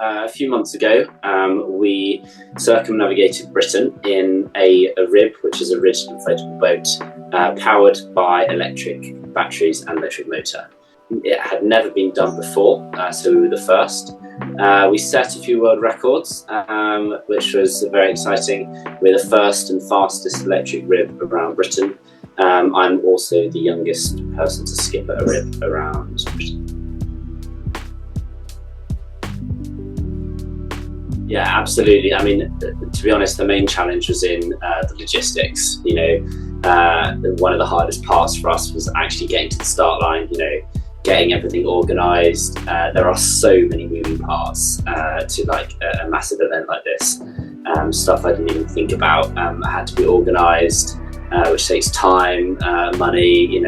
A few months ago, we circumnavigated Britain in a ERIB, which is a rigid inflatable boat powered by electric batteries and electric motor. It had never been done before, so we were the first. We set a few world records, which was very exciting. We're the first and fastest electric RIB around Britain. I'm also the youngest person to skip a RIB around Britain. Yeah, absolutely. I mean, to be honest, the main challenge was in the logistics. One of the hardest parts for us was actually getting to the start line, getting everything organised. There are so many moving parts to like a massive event like this. Stuff I didn't even think about had to be organised, which takes time, money,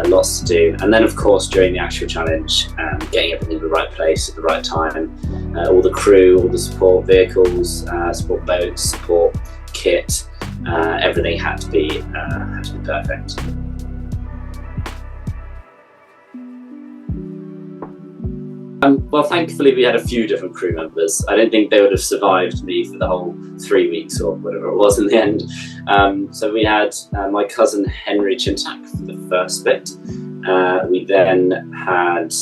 lots to do. And then of course during the actual challenge, getting everything in the right place at the right time, all the crew, all the support vehicles, support boats, support kit, everything had to be perfect. Well, thankfully we had a few different crew members. I don't think they would have survived me for the whole 3 weeks or whatever it was in the end. So we had my cousin Henry Chintack for the first bit. We then had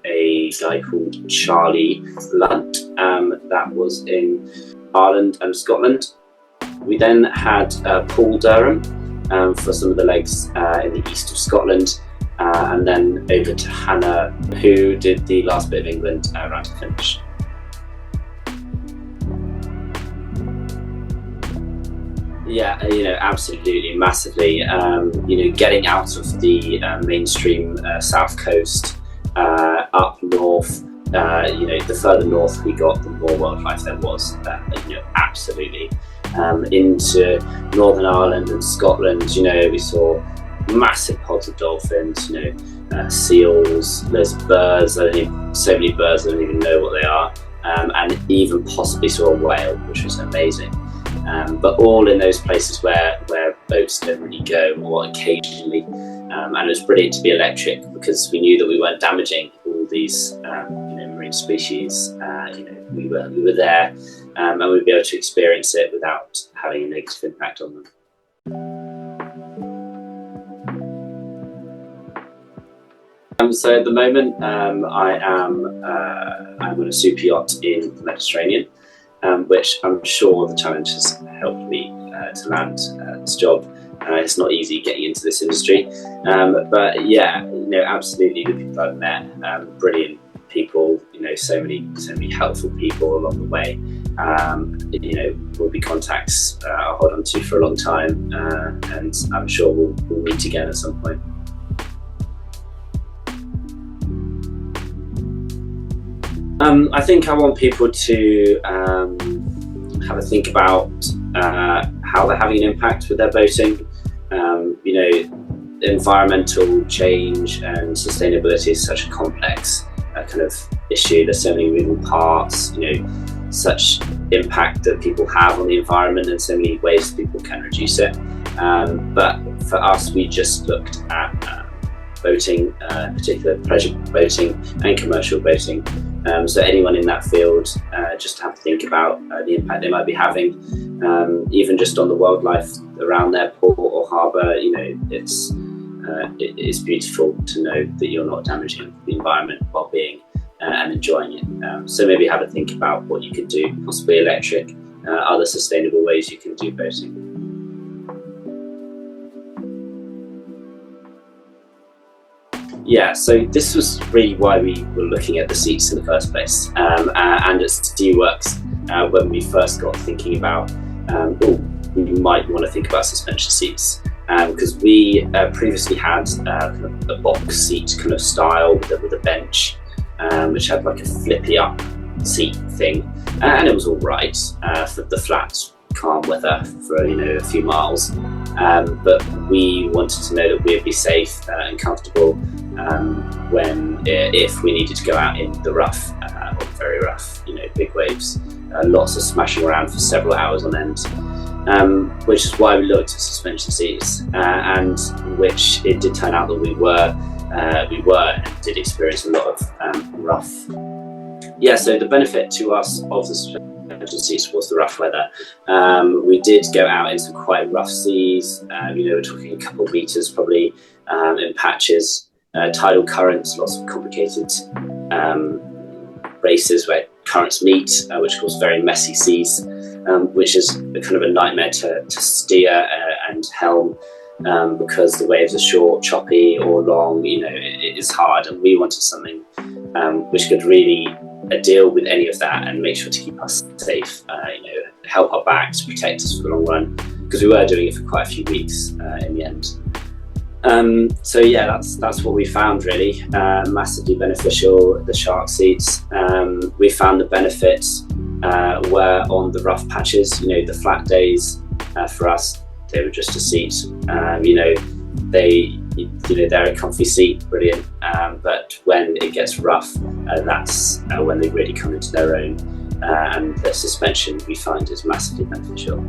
a guy called Charlie Lunt that was in Ireland and Scotland. We then had Paul Durham for some of the legs in the east of Scotland. And then over to Hannah, who did the last bit of England round to finish. Yeah, absolutely, massively. Getting out of the mainstream south coast, up north. The further north we got, the more wildlife there was. Absolutely. Into Northern Ireland and Scotland, we saw massive pods of dolphins, seals, loads of birds. So many birds I don't even know what they are, and even possibly saw a whale, which was amazing. But all in those places where boats don't really go, or occasionally. And it was brilliant to be electric because we knew that we weren't damaging all these marine species. We were there, and we'd be able to experience it without having a negative impact on them. So at the moment, I'm on a super yacht in the Mediterranean, which I'm sure the challenge has helped me to land this job. It's not easy getting into this industry, but yeah, absolutely the people I've met, brilliant people. So many helpful people along the way. Will be contacts I'll hold on to for a long time, and I'm sure we'll meet again at some point. I think I want people to have a think about how they're having an impact with their boating. Environmental change and sustainability is such a complex kind of issue. There's so many moving parts, such impact that people have on the environment and so many ways that people can reduce it. But for us, we just looked at boating, particular pleasure boating and commercial boating. So anyone in that field, just have to think about the impact they might be having, even just on the wildlife around their port or harbour. It's beautiful to know that you're not damaging the environment while being and enjoying it. So maybe have a think about what you could do, possibly electric, other sustainable ways you can do boating. Yeah, so this was really why we were looking at the seats in the first place, and at Steelworks, when we first got thinking about, we might want to think about suspension seats, because we previously had kind of a box seat kind of style with a bench, which had like a flippy up seat thing, and it was all right for the flat, calm weather for a few miles, but we wanted to know that we'd be safe and comfortable if we needed to go out in the rough, or very rough, big waves, lots of smashing around for several hours on end, which is why we looked at suspension seats, and which it did turn out that we were and did experience a lot of rough Yeah, so the benefit to us of the suspension seats was the rough weather. We did go out into quite rough seas. We're talking a couple of meters probably in patches. Tidal currents, lots of complicated races where currents meet, which cause very messy seas, which is kind of a nightmare to steer and helm. Because the waves are short, choppy, or long, it is hard, and we wanted something which could really deal with any of that and make sure to keep us safe, help our backs, protect us for the long run, because we were doing it for quite a few weeks in the end. So yeah, that's what we found really, massively beneficial, the shark seats. We found the benefits were on the rough patches, the flat days for us. They were just a seat. They're a comfy seat, brilliant. But when it gets rough, that's when they really come into their own. And the suspension we find is massively beneficial.